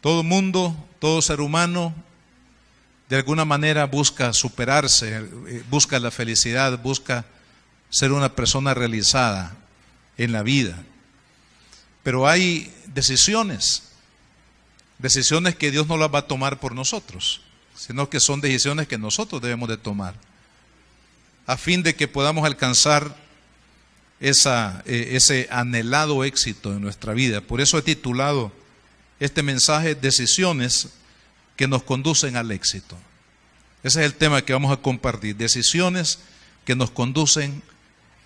Todo mundo, todo ser humano, de alguna manera busca superarse, busca la felicidad, busca ser una persona realizada en la vida. Pero hay decisiones que Dios no las va a tomar por nosotros, sino que son decisiones que nosotros debemos de tomar, a fin de que podamos alcanzar ese anhelado éxito en nuestra vida. Por eso he titulado este mensaje: Decisiones que nos conducen al éxito. Ese es el tema que vamos a compartir: decisiones que nos conducen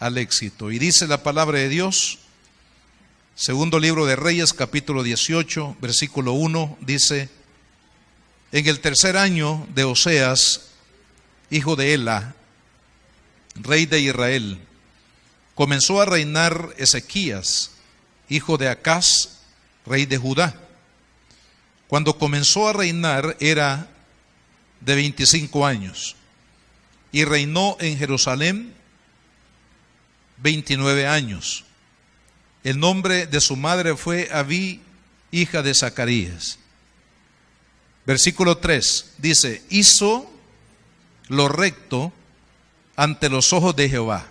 al éxito. Y dice la palabra de Dios, segundo libro de Reyes, capítulo 18, versículo 1, dice: en el tercer año de Oseas, hijo de Ela, rey de Israel, comenzó a reinar Ezequías, hijo de Acaz, rey de Judá. Cuando comenzó a reinar era de 25 años y reinó en Jerusalén 29 años. El nombre de su madre fue Abí, hija de Zacarías. Versículo 3 dice: hizo lo recto ante los ojos de Jehová,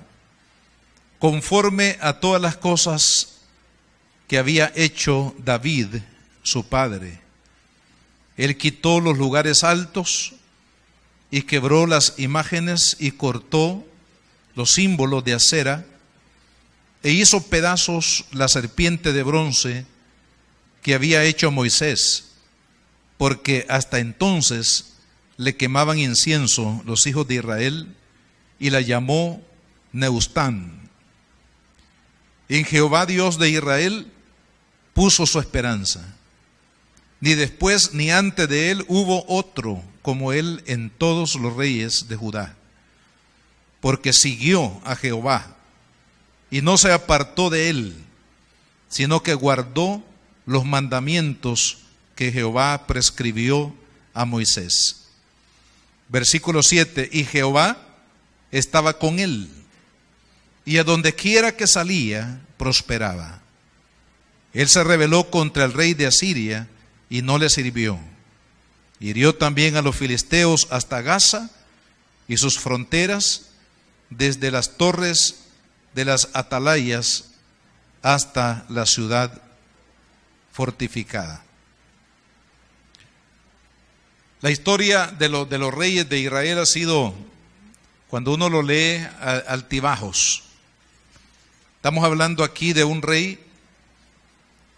conforme a todas las cosas que había hecho David, su padre. Él quitó los lugares altos y quebró las imágenes y cortó los símbolos de acera, e hizo pedazos la serpiente de bronce que había hecho Moisés, porque hasta entonces le quemaban incienso los hijos de Israel, y la llamó Neustán. En Jehová Dios de Israel puso su esperanza. Ni después ni antes de él hubo otro como él en todos los reyes de Judá, porque siguió a Jehová y no se apartó de él, sino que guardó los mandamientos que Jehová prescribió a Moisés. Versículo 7: y Jehová estaba con él, y a donde quiera que salía prosperaba. Él se rebeló contra el rey de Asiria y no le sirvió. Hirió también a los filisteos hasta Gaza y sus fronteras, desde las torres de las atalayas hasta la ciudad fortificada. La historia de los reyes de Israel ha sido, cuando uno lo lee, altibajos. Estamos hablando aquí de un rey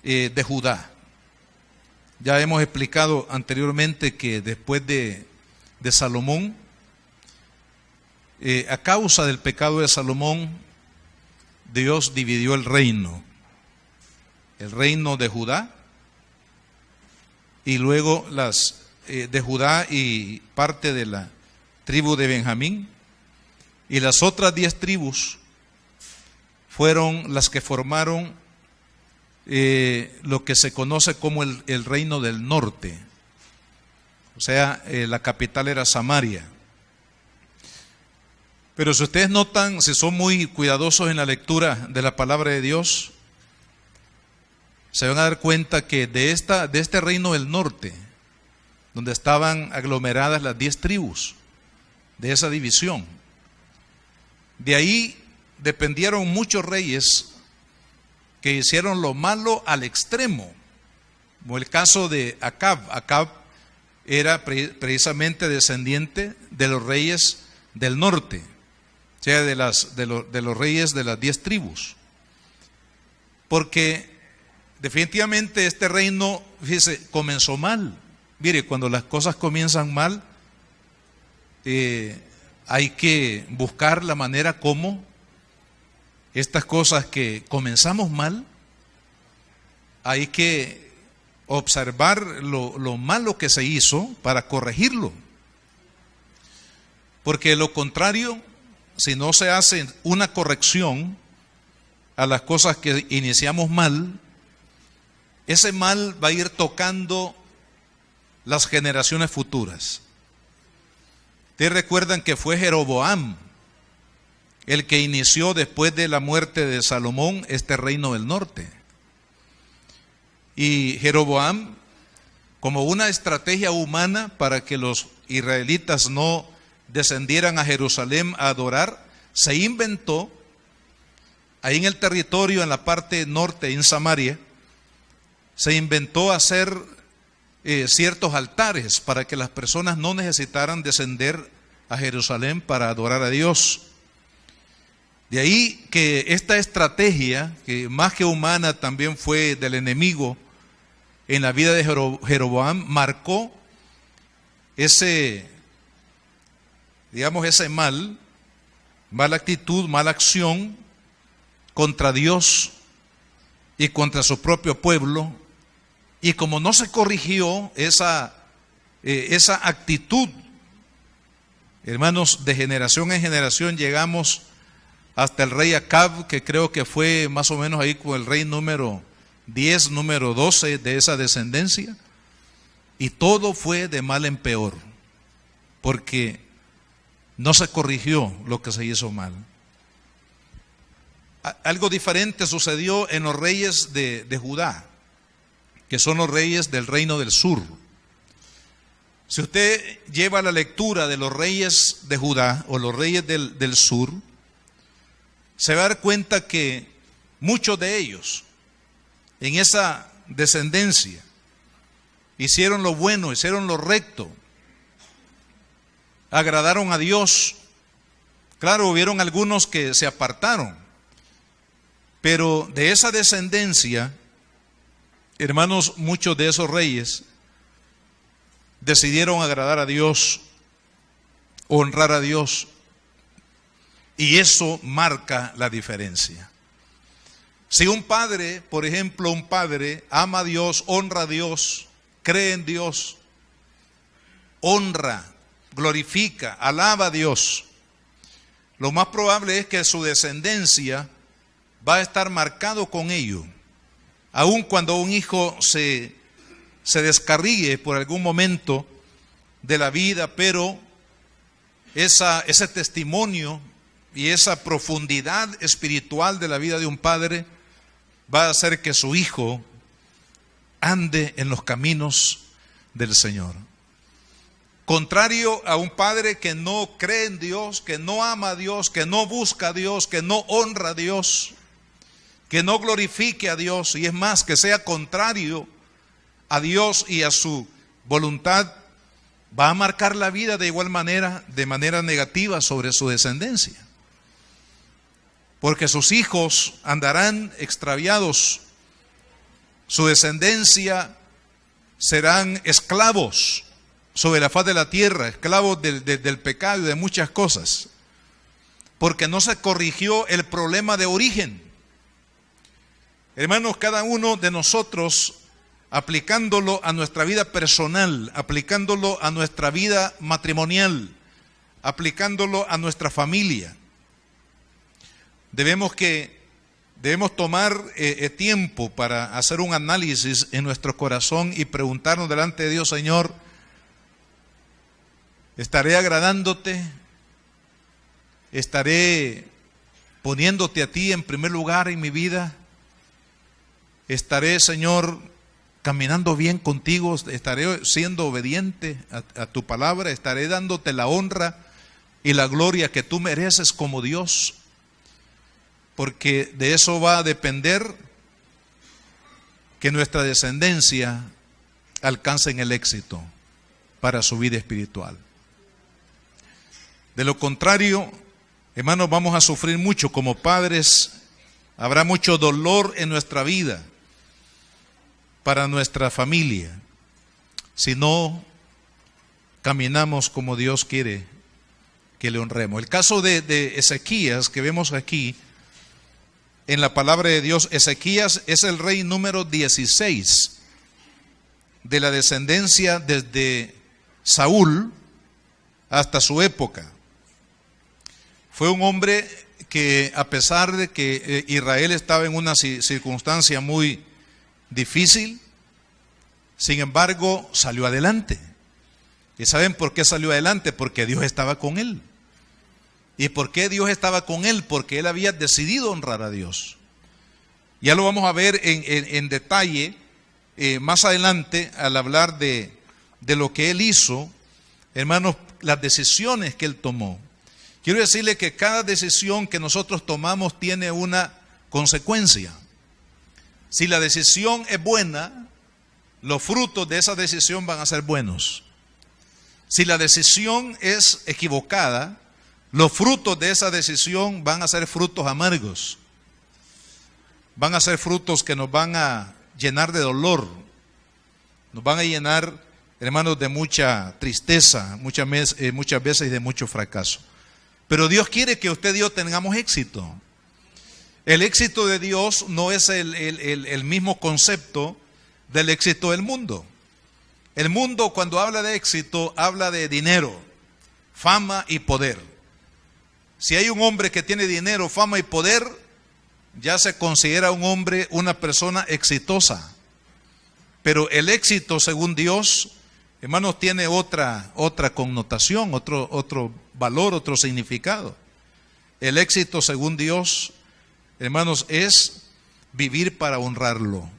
de Judá. Ya hemos explicado anteriormente que después de Salomón, a causa del pecado de Salomón, Dios dividió el reino de Judá, y luego de Judá y parte de la tribu de Benjamín, y las otras 10 tribus fueron las que formaron lo que se conoce como el reino del norte. O sea, la capital era Samaria. Pero si ustedes notan, si son muy cuidadosos en la lectura de la palabra de Dios, se van a dar cuenta que de este reino del norte, donde estaban aglomeradas las 10 tribus, de esa división, de ahí dependieron muchos reyes que hicieron lo malo al extremo, como el caso de Acab. Acab era precisamente descendiente de los reyes del norte, o sea, de los reyes de las 10 tribus, porque definitivamente este reino, fíjese, comenzó mal. Mire, cuando las cosas comienzan mal, hay que buscar la manera como estas cosas que comenzamos mal, hay que observar lo malo que se hizo para corregirlo. Porque de lo contrario, si no se hace una corrección a las cosas que iniciamos mal, ese mal va a ir tocando las generaciones futuras. Ustedes recuerdan que fue Jeroboam el que inició, después de la muerte de Salomón, este reino del norte. Y Jeroboam como una estrategia humana para que los israelitas no descendieran a Jerusalén a adorar, se inventó ahí en el territorio, en la parte norte, en Samaria, se inventó hacer ciertos altares para que las personas no necesitaran descender a Jerusalén para adorar a Dios. De ahí que esta estrategia, que más que humana también fue del enemigo en la vida de Jeroboam, marcó ese mala actitud, mala acción contra Dios y contra su propio pueblo. Y como no se corrigió esa actitud, hermanos, de generación en generación llegamos hasta el rey Acab, que creo que fue más o menos ahí con el rey número 10, número 12 de esa descendencia. Y todo fue de mal en peor, porque no se corrigió lo que se hizo mal. Algo diferente sucedió en los reyes de Judá, que son los reyes del reino del sur. Si usted lleva la lectura de los reyes de Judá o los reyes del sur, se va a dar cuenta que muchos de ellos en esa descendencia hicieron lo bueno, hicieron lo recto, agradaron a Dios. Claro, hubieron algunos que se apartaron, pero de esa descendencia, hermanos, muchos de esos reyes decidieron agradar a Dios, honrar a Dios, y eso marca la diferencia. Si un padre, por ejemplo, un padre ama a Dios, honra a Dios, cree en Dios, honra, glorifica, alaba a Dios, lo más probable es que su descendencia va a estar marcado con ello. Aun cuando un hijo se descarríe por algún momento de la vida, pero ese testimonio y esa profundidad espiritual de la vida de un padre va a hacer que su hijo ande en los caminos del Señor. Contrario a un padre que no cree en Dios, que no ama a Dios, que no busca a Dios, que no honra a Dios, que no glorifique a Dios, y es más, que sea contrario a Dios y a su voluntad, va a marcar la vida de igual manera, de manera negativa sobre su descendencia. Porque sus hijos andarán extraviados, su descendencia serán esclavos sobre la faz de la tierra, esclavos del pecado y de muchas cosas, porque no se corrigió el problema de origen. Hermanos, cada uno de nosotros, aplicándolo a nuestra vida personal, aplicándolo a nuestra vida matrimonial, aplicándolo a nuestra familia, debemos tomar tiempo para hacer un análisis en nuestro corazón y preguntarnos delante de Dios: Señor, ¿estaré agradándote? ¿Estaré poniéndote a ti en primer lugar en mi vida? ¿Estaré, Señor, caminando bien contigo? ¿Estaré siendo obediente a tu palabra? ¿Estaré dándote la honra y la gloria que tú mereces como Dios? Porque de eso va a depender que nuestra descendencia alcance el éxito para su vida espiritual. De lo contrario, hermanos, vamos a sufrir mucho como padres. Habrá mucho dolor en nuestra vida para nuestra familia si no caminamos como Dios quiere que le honremos. El caso de Ezequías que vemos aquí en la palabra de Dios, Ezequías es el rey número 16 de la descendencia desde Saúl hasta su época. Fue un hombre que, a pesar de que Israel estaba en una circunstancia muy difícil, sin embargo salió adelante. ¿Y saben por qué salió adelante? Porque Dios estaba con él. ¿Y por qué Dios estaba con él? Porque él había decidido honrar a Dios. Ya lo vamos a ver en detalle más adelante, al hablar de lo que él hizo, hermanos, las decisiones que él tomó. Quiero decirle que cada decisión que nosotros tomamos tiene una consecuencia. Si la decisión es buena, los frutos de esa decisión van a ser buenos. Si la decisión es equivocada, los frutos de esa decisión van a ser frutos amargos. Van a ser frutos que nos van a llenar de dolor. Nos van a llenar, hermanos, de mucha tristeza, muchas veces y de mucho fracaso. Pero Dios quiere que usted y yo tengamos éxito. El éxito de Dios no es el mismo concepto del éxito del mundo. El mundo, cuando habla de éxito, habla de dinero, fama y poder. Si hay un hombre que tiene dinero, fama y poder, ya se considera un hombre, una persona exitosa. Pero el éxito, según Dios, hermanos, tiene otra connotación, otro valor, otro significado. El éxito, según Dios, hermanos, es vivir para honrarlo.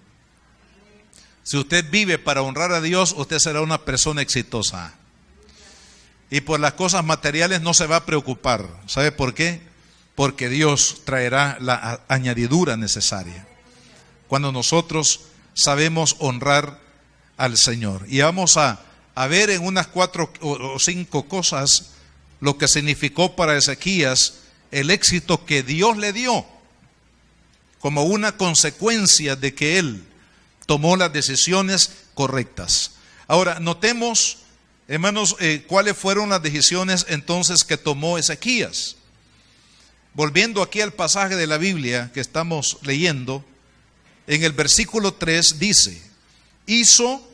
Si usted vive para honrar a Dios, usted será una persona exitosa. Y por las cosas materiales no se va a preocupar. ¿Sabe por qué? Porque Dios traerá la añadidura necesaria cuando nosotros sabemos honrar al Señor. Y vamos a ver en unas 4 o 5 cosas lo que significó para Ezequías el éxito que Dios le dio como una consecuencia de que él tomó las decisiones correctas. Ahora, notemos, hermanos, cuáles fueron las decisiones entonces que tomó Ezequías. Volviendo aquí al pasaje de la Biblia que estamos leyendo, en el versículo 3 dice: hizo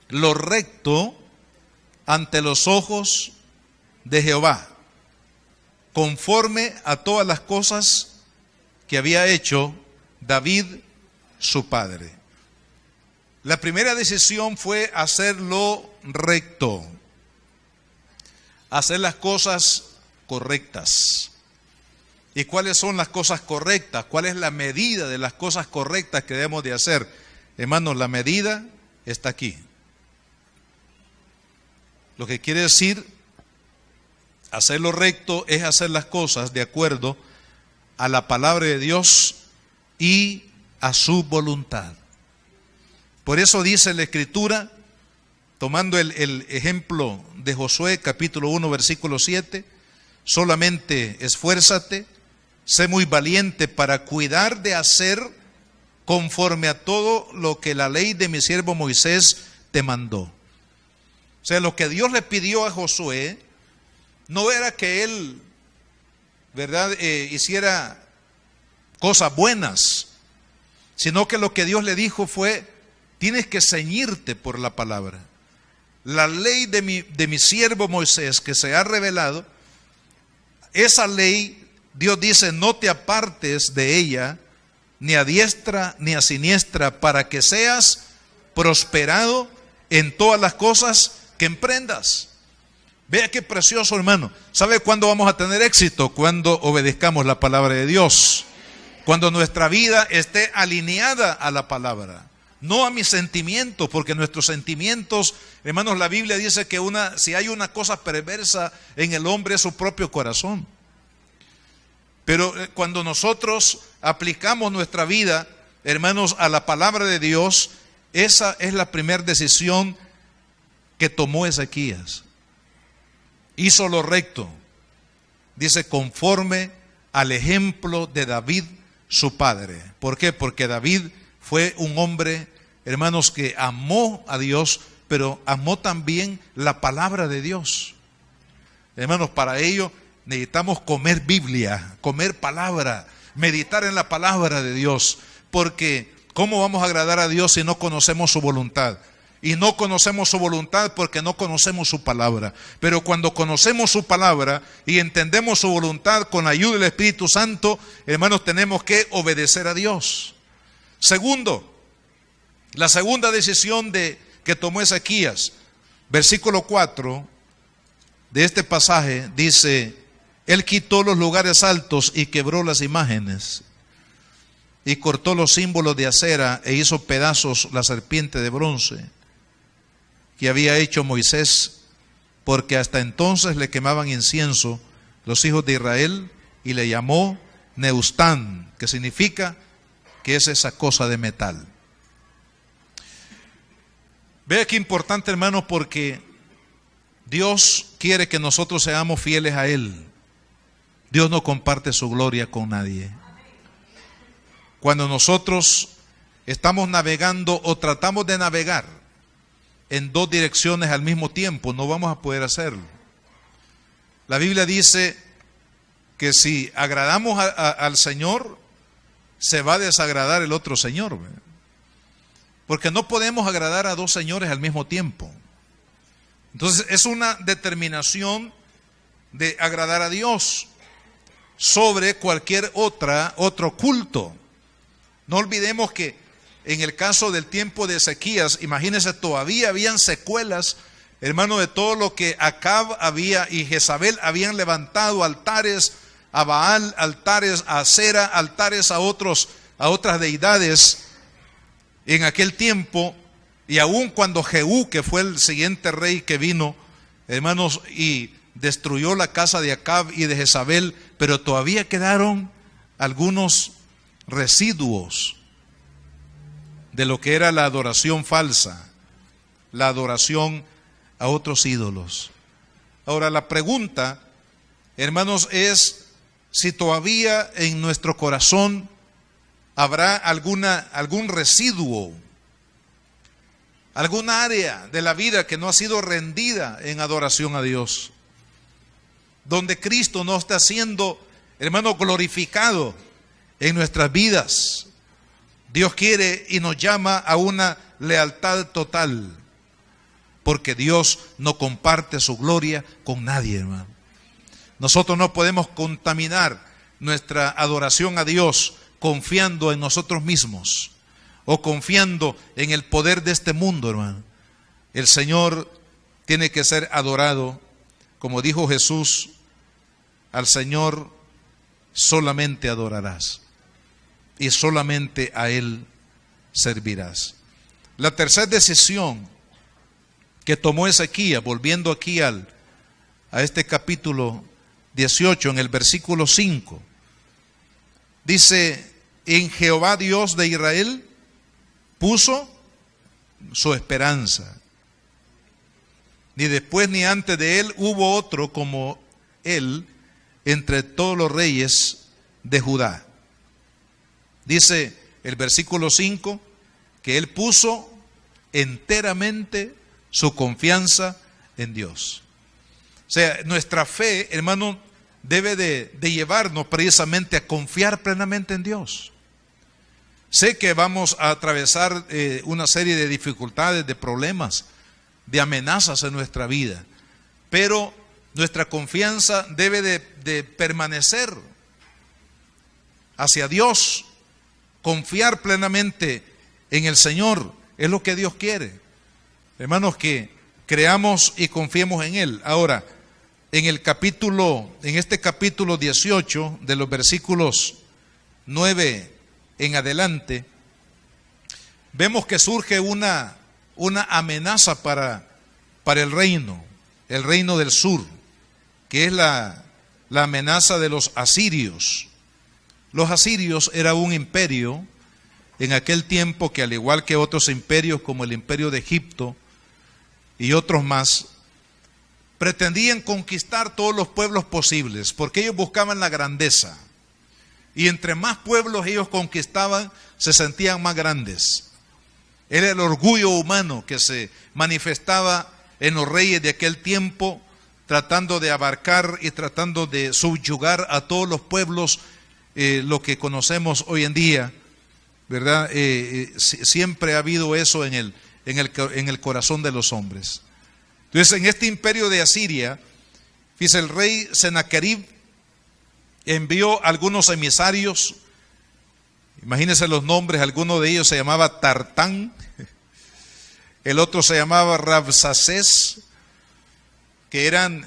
lo recto ante los ojos de Jehová, conforme a todas las cosas que había hecho David su padre. La primera decisión fue hacer lo recto, hacer las cosas correctas. ¿Y cuáles son las cosas correctas? ¿Cuál es la medida de las cosas correctas que debemos de hacer? Hermanos, la medida está aquí. Lo que quiere decir hacer lo recto es hacer las cosas de acuerdo a la palabra de Dios y a su voluntad. Por eso dice la Escritura, tomando el ejemplo de Josué capítulo 1 versículo 7, solamente esfuérzate, sé muy valiente para cuidar de hacer conforme a todo lo que la ley de mi siervo Moisés te mandó. O sea, lo que Dios le pidió a Josué no era que él, ¿verdad?, hiciera cosas buenas, sino que lo que Dios le dijo fue: tienes que ceñirte por la palabra. La ley de mi siervo Moisés que se ha revelado, esa ley, Dios dice, no te apartes de ella, ni a diestra ni a siniestra, para que seas prosperado en todas las cosas que emprendas. Vea qué precioso, hermano. ¿Sabe cuándo vamos a tener éxito? Cuando obedezcamos la palabra de Dios. Cuando nuestra vida esté alineada a la palabra, no a mis sentimientos, porque nuestros sentimientos, hermanos, la Biblia dice que si hay una cosa perversa en el hombre es su propio corazón. Pero cuando nosotros aplicamos nuestra vida, hermanos, a la palabra de Dios, esa es la primera decisión que tomó Ezequías. Hizo lo recto, dice, conforme al ejemplo de David su padre. ¿Por qué? Porque David fue un hombre, hermanos, que amó a Dios, pero amó también la palabra de Dios. Hermanos, para ello necesitamos comer Biblia, comer palabra, meditar en la palabra de Dios, porque ¿cómo vamos a agradar a Dios si no conocemos su voluntad? Y no conocemos su voluntad porque no conocemos su palabra. Pero cuando conocemos su palabra y entendemos su voluntad con la ayuda del Espíritu Santo, hermanos, tenemos que obedecer a Dios. Segundo, la segunda decisión que tomó Ezequías, versículo 4 de este pasaje, dice: él quitó los lugares altos y quebró las imágenes. y cortó los símbolos de acera e hizo pedazos la serpiente de bronce que había hecho Moisés, porque hasta entonces le quemaban incienso los hijos de Israel, y le llamó Neustán, que significa que es esa cosa de metal. Vea qué importante, hermano, porque Dios quiere que nosotros seamos fieles a Él. Dios no comparte su gloria con nadie. Cuando nosotros estamos navegando o tratamos de navegar en dos direcciones al mismo tiempo, no vamos a poder hacerlo. La Biblia dice que si agradamos al Señor, se va a desagradar el otro Señor, ¿verdad? Porque no podemos agradar a dos señores al mismo tiempo. Entonces es una determinación de agradar a Dios sobre cualquier otro culto. No olvidemos que en el caso del tiempo de Ezequías, imagínense, todavía habían secuelas, hermano, de todo lo que Acab había y Jezabel habían levantado: altares a Baal, altares a Acera, altares a otras deidades en aquel tiempo. Y aún cuando Jehú, que fue el siguiente rey que vino, hermanos, y destruyó la casa de Acab y de Jezabel, pero todavía quedaron algunos residuos de lo que era la adoración falsa, la adoración a otros ídolos. Ahora la pregunta, hermanos, es si todavía en nuestro corazón habrá algún residuo, alguna área de la vida que no ha sido rendida en adoración a Dios, donde Cristo no está siendo, hermano, glorificado en nuestras vidas. Dios quiere y nos llama a una lealtad total, porque Dios no comparte su gloria con nadie, hermano. Nosotros no podemos contaminar nuestra adoración a Dios confiando en nosotros mismos o confiando en el poder de este mundo, hermano. El Señor tiene que ser adorado, como dijo Jesús: al Señor solamente adorarás y solamente a Él servirás. La tercera decisión que tomó Ezequías, volviendo aquí a este capítulo 18, en el versículo 5, dice: en Jehová Dios de Israel puso su esperanza, ni después ni antes de él hubo otro como él entre todos los reyes de Judá. Dice el versículo 5 que él puso enteramente su confianza en Dios. O sea, nuestra fe, hermano, debe de llevarnos precisamente a confiar plenamente en Dios. Sé que vamos a atravesar una serie de dificultades, de problemas, de amenazas en nuestra vida, pero nuestra confianza debe de permanecer hacia Dios. Confiar plenamente en el Señor es lo que Dios quiere, hermanos, que creamos y confiemos en Él. Ahora, en este capítulo 18, de los versículos 9 en adelante, vemos que surge una amenaza para el reino del sur, que es la amenaza de los asirios. Los asirios era un imperio en aquel tiempo que, al igual que otros imperios como el imperio de Egipto y otros más, pretendían conquistar todos los pueblos posibles, porque ellos buscaban la grandeza. Y entre más pueblos ellos conquistaban, se sentían más grandes. Era el orgullo humano que se manifestaba en los reyes de aquel tiempo, tratando de abarcar y tratando de subyugar a todos los pueblos, lo que conocemos hoy en día, ¿verdad? Siempre ha habido eso en el corazón de los hombres. Entonces, en este imperio de Asiria, fíjese, el rey Sennacherib envió algunos emisarios. Imagínense los nombres: alguno de ellos se llamaba Tartán, el otro se llamaba Rabsacés, que eran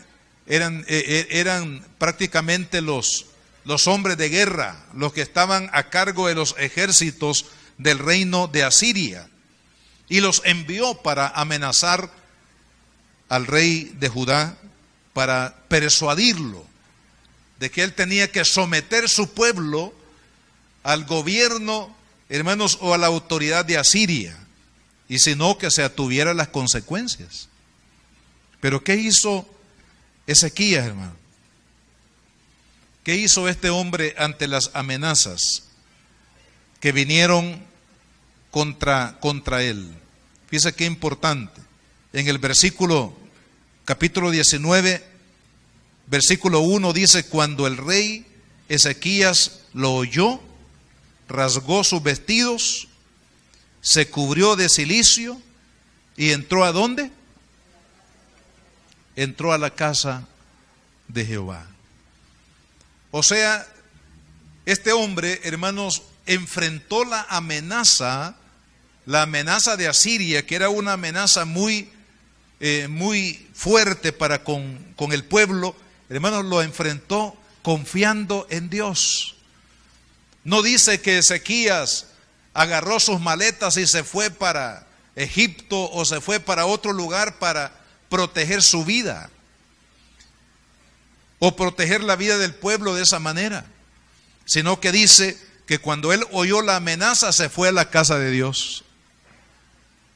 prácticamente los los hombres de guerra, los que estaban a cargo de los ejércitos del reino de Asiria, y los envió para amenazar al rey de Judá, para persuadirlo de que él tenía que someter su pueblo al gobierno, hermanos, o a la autoridad de Asiria, y si no, que se atuviera las consecuencias. Pero ¿qué hizo Ezequías, hermano? ¿Qué hizo este hombre ante las amenazas que vinieron contra él? Fíjese qué importante. En el capítulo 19, versículo 1 dice: cuando el rey Ezequías lo oyó, rasgó sus vestidos, se cubrió de cilicio y entró ¿a dónde? Entró a la casa de Jehová. O sea, este hombre, hermanos, enfrentó la amenaza de Asiria, que era una amenaza muy fuerte para con el pueblo. Hermanos, lo enfrentó confiando en Dios. No dice que Ezequías agarró sus maletas y se fue para Egipto o se fue para otro lugar para proteger su vida o proteger la vida del pueblo de esa manera, sino que dice que cuando él oyó la amenaza se fue a la casa de Dios.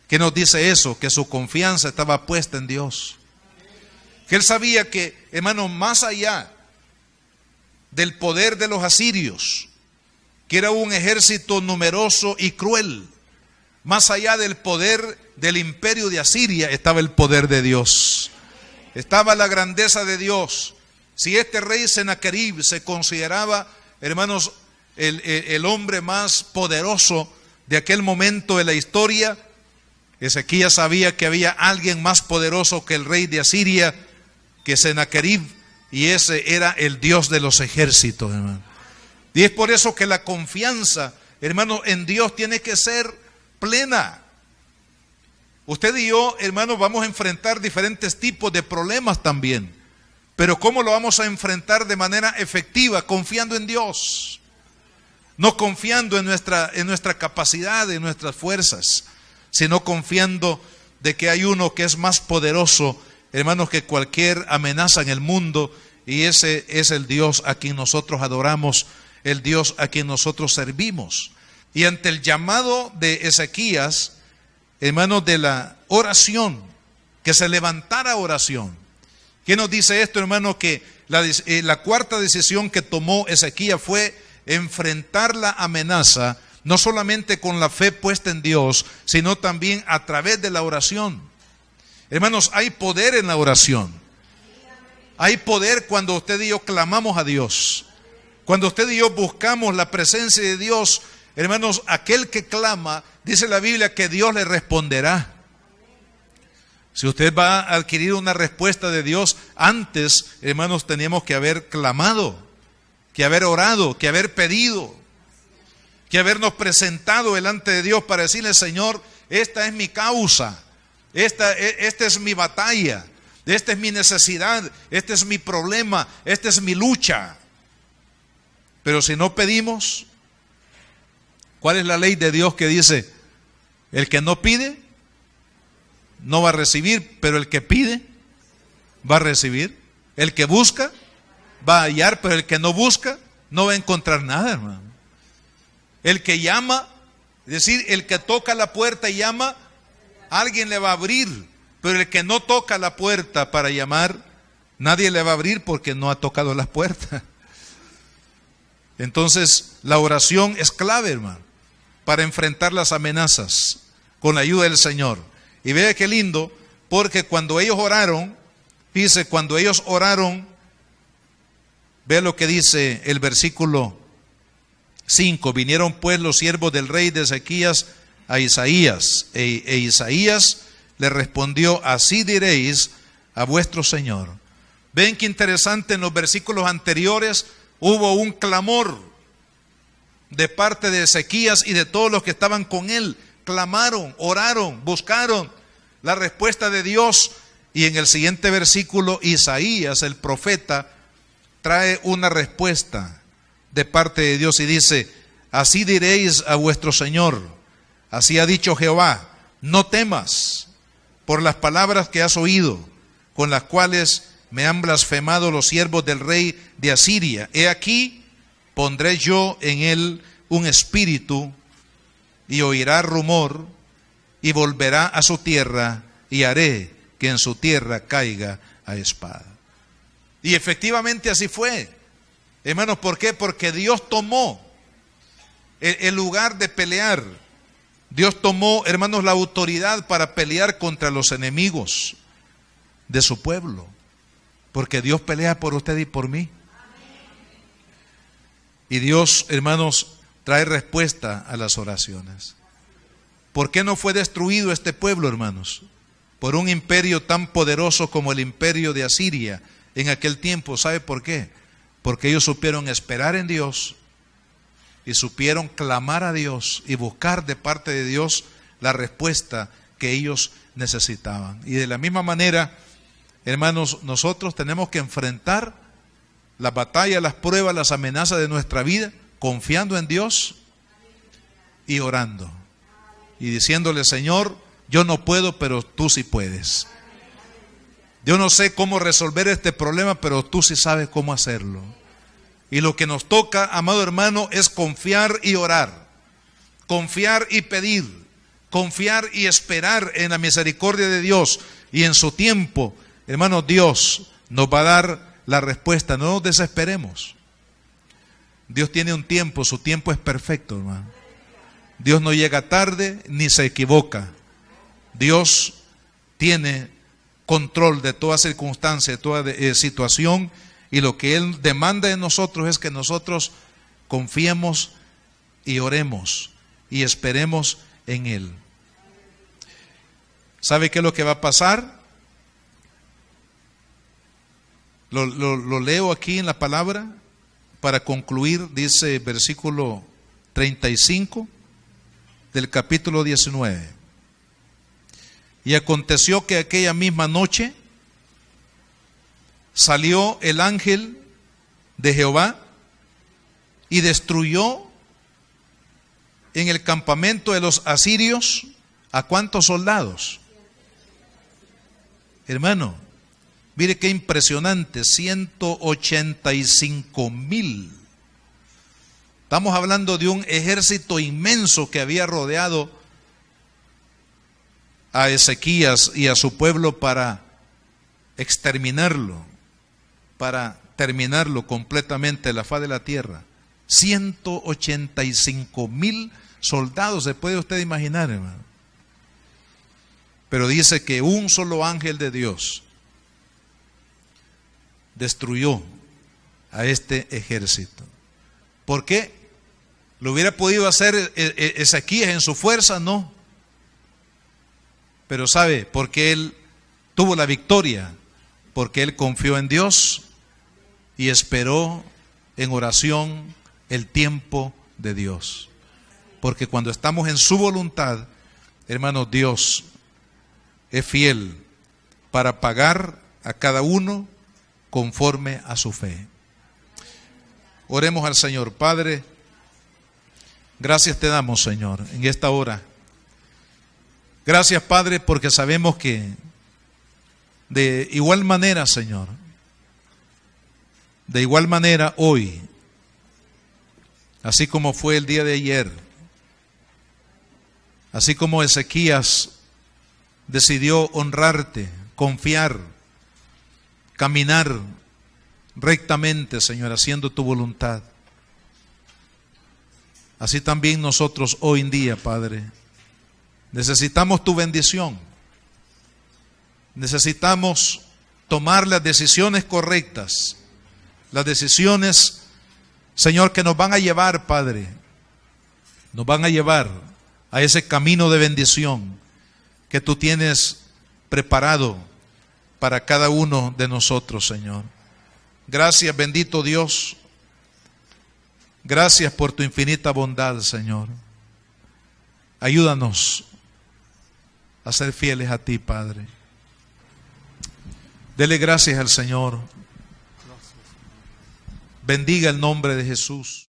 ¿Qué nos dice eso? Que su confianza estaba puesta en Dios. Que él sabía que, hermano, más allá del poder de los asirios, que era un ejército numeroso y cruel, más allá del poder del imperio de Asiria, estaba el poder de Dios. Estaba la grandeza de Dios. Si este rey Sennacherib se consideraba, hermanos, el hombre más poderoso de aquel momento de la historia, Ezequías sabía que había alguien más poderoso que el rey de Asiria, que Sennacherib, y ese era el Dios de los ejércitos, hermano. Y es por eso que la confianza, hermano, en Dios tiene que ser plena. Usted y yo, hermano, vamos a enfrentar diferentes tipos de problemas también. Pero ¿cómo lo vamos a enfrentar de manera efectiva? Confiando en Dios. No confiando en nuestra capacidad, en nuestras fuerzas, sino confiando de que hay uno que es más poderoso, hermanos, que cualquier amenaza en el mundo, y ese es el Dios a quien nosotros adoramos, el Dios a quien nosotros servimos. Y ante el llamado de Ezequías, hermanos, de la oración, que se levantara oración. ¿Qué nos dice esto, hermano? Que la cuarta decisión que tomó Ezequías fue enfrentar la amenaza, no solamente con la fe puesta en Dios, sino también a través de la oración. Hermanos, hay poder en la oración. Hay poder cuando usted y yo clamamos a Dios. Cuando usted y yo buscamos la presencia de Dios, hermanos, aquel que clama, dice la Biblia que Dios le responderá. Si usted va a adquirir una respuesta de Dios, antes, hermanos, teníamos que haber clamado, que haber orado, que haber pedido, que habernos presentado delante de Dios para decirle: Señor, esta es mi causa, esta es mi batalla, esta es mi necesidad, este es mi problema, esta es mi lucha. Pero si no pedimos, ¿cuál es la ley de Dios que dice? El que no pide no va a recibir, pero el que pide va a recibir. El que busca va a hallar, pero el que no busca no va a encontrar nada, hermano. El que llama, es decir, el que toca la puerta y llama, alguien le va a abrir, pero el que no toca la puerta para llamar, nadie le va a abrir porque no ha tocado la puerta. Entonces, la oración es clave, hermano, para enfrentar las amenazas con la ayuda del Señor. Y vea qué lindo, porque cuando ellos oraron, dice, cuando ellos oraron, ve lo que dice el versículo 5: vinieron pues los siervos del rey de Ezequías a Isaías, e Isaías le respondió: así diréis a vuestro Señor. Ven qué interesante, en los versículos anteriores hubo un clamor de parte de Ezequías y de todos los que estaban con él. Clamaron, oraron, buscaron la respuesta de Dios. Y en el siguiente versículo, Isaías, el profeta, trae una respuesta de parte de Dios y dice: así diréis a vuestro Señor, así ha dicho Jehová, no temas por las palabras que has oído, con las cuales me han blasfemado los siervos del rey de Asiria. He aquí, pondré yo en él un espíritu, y oirá rumor, y volverá a su tierra, y haré que en su tierra caiga a espada. Y efectivamente así fue. Hermanos, ¿por qué? Porque Dios tomó el lugar de pelear. Dios tomó, hermanos, la autoridad para pelear contra los enemigos de su pueblo. Porque Dios pelea por usted y por mí. Y Dios, hermanos, trae respuesta a las oraciones. ¿Por qué no fue destruido este pueblo, hermanos? Por un imperio tan poderoso como el imperio de Asiria en aquel tiempo. ¿Sabe por qué? Porque ellos supieron esperar en Dios y supieron clamar a Dios y buscar de parte de Dios la respuesta que ellos necesitaban. Y de la misma manera, hermanos, nosotros tenemos que enfrentar las batallas, las pruebas, las amenazas de nuestra vida, confiando en Dios y orando. Y diciéndole: Señor, yo no puedo, pero tú sí puedes. Yo no sé cómo resolver este problema, pero tú sí sabes cómo hacerlo. Y lo que nos toca, amado hermano, es confiar y orar, confiar y pedir, confiar y esperar en la misericordia de Dios. Y en su tiempo, hermano, Dios nos va a dar la respuesta. No nos desesperemos. Dios tiene un tiempo, su tiempo es perfecto, hermano. Dios no llega tarde ni se equivoca. Dios tiene control de toda circunstancia, de toda situación, y lo que Él demanda de nosotros es que nosotros confiemos y oremos y esperemos en Él. ¿Sabe qué es lo que va a pasar? Lo leo aquí en la palabra para concluir. Dice versículo 35 del capítulo 19. Y aconteció que aquella misma noche salió el ángel de Jehová y destruyó en el campamento de los asirios ¿a cuántos soldados? Hermano, mire qué impresionante, 185,000. Estamos hablando de un ejército inmenso que había rodeado a Ezequías y a su pueblo para exterminarlo, para terminarlo completamente de la faz de la tierra. 185,000 soldados, se puede usted imaginar, hermano. Pero dice que un solo ángel de Dios destruyó a este ejército. ¿Por qué? ¿Lo hubiera podido hacer Ezequías en su fuerza? No. Pero ¿sabe por qué él tuvo la victoria? Porque él confió en Dios y esperó en oración el tiempo de Dios. Porque cuando estamos en su voluntad, hermanos, Dios es fiel para pagar a cada uno conforme a su fe. Oremos al Señor. Padre, gracias te damos, Señor, en esta hora. Gracias, Padre, porque sabemos que de igual manera, Señor, de igual manera hoy, así como fue el día de ayer, así como Ezequías decidió honrarte, confiar, caminar rectamente, Señor, haciendo tu voluntad. Así también nosotros hoy en día, Padre, necesitamos tu bendición. Necesitamos tomar las decisiones correctas, las decisiones, Señor, que nos van a llevar, Padre, nos van a llevar a ese camino de bendición que tú tienes preparado para cada uno de nosotros, Señor. Gracias, bendito Dios. Gracias por tu infinita bondad, Señor. Ayúdanos a ser fieles a ti, Padre. Dele gracias al Señor. Bendiga el nombre de Jesús.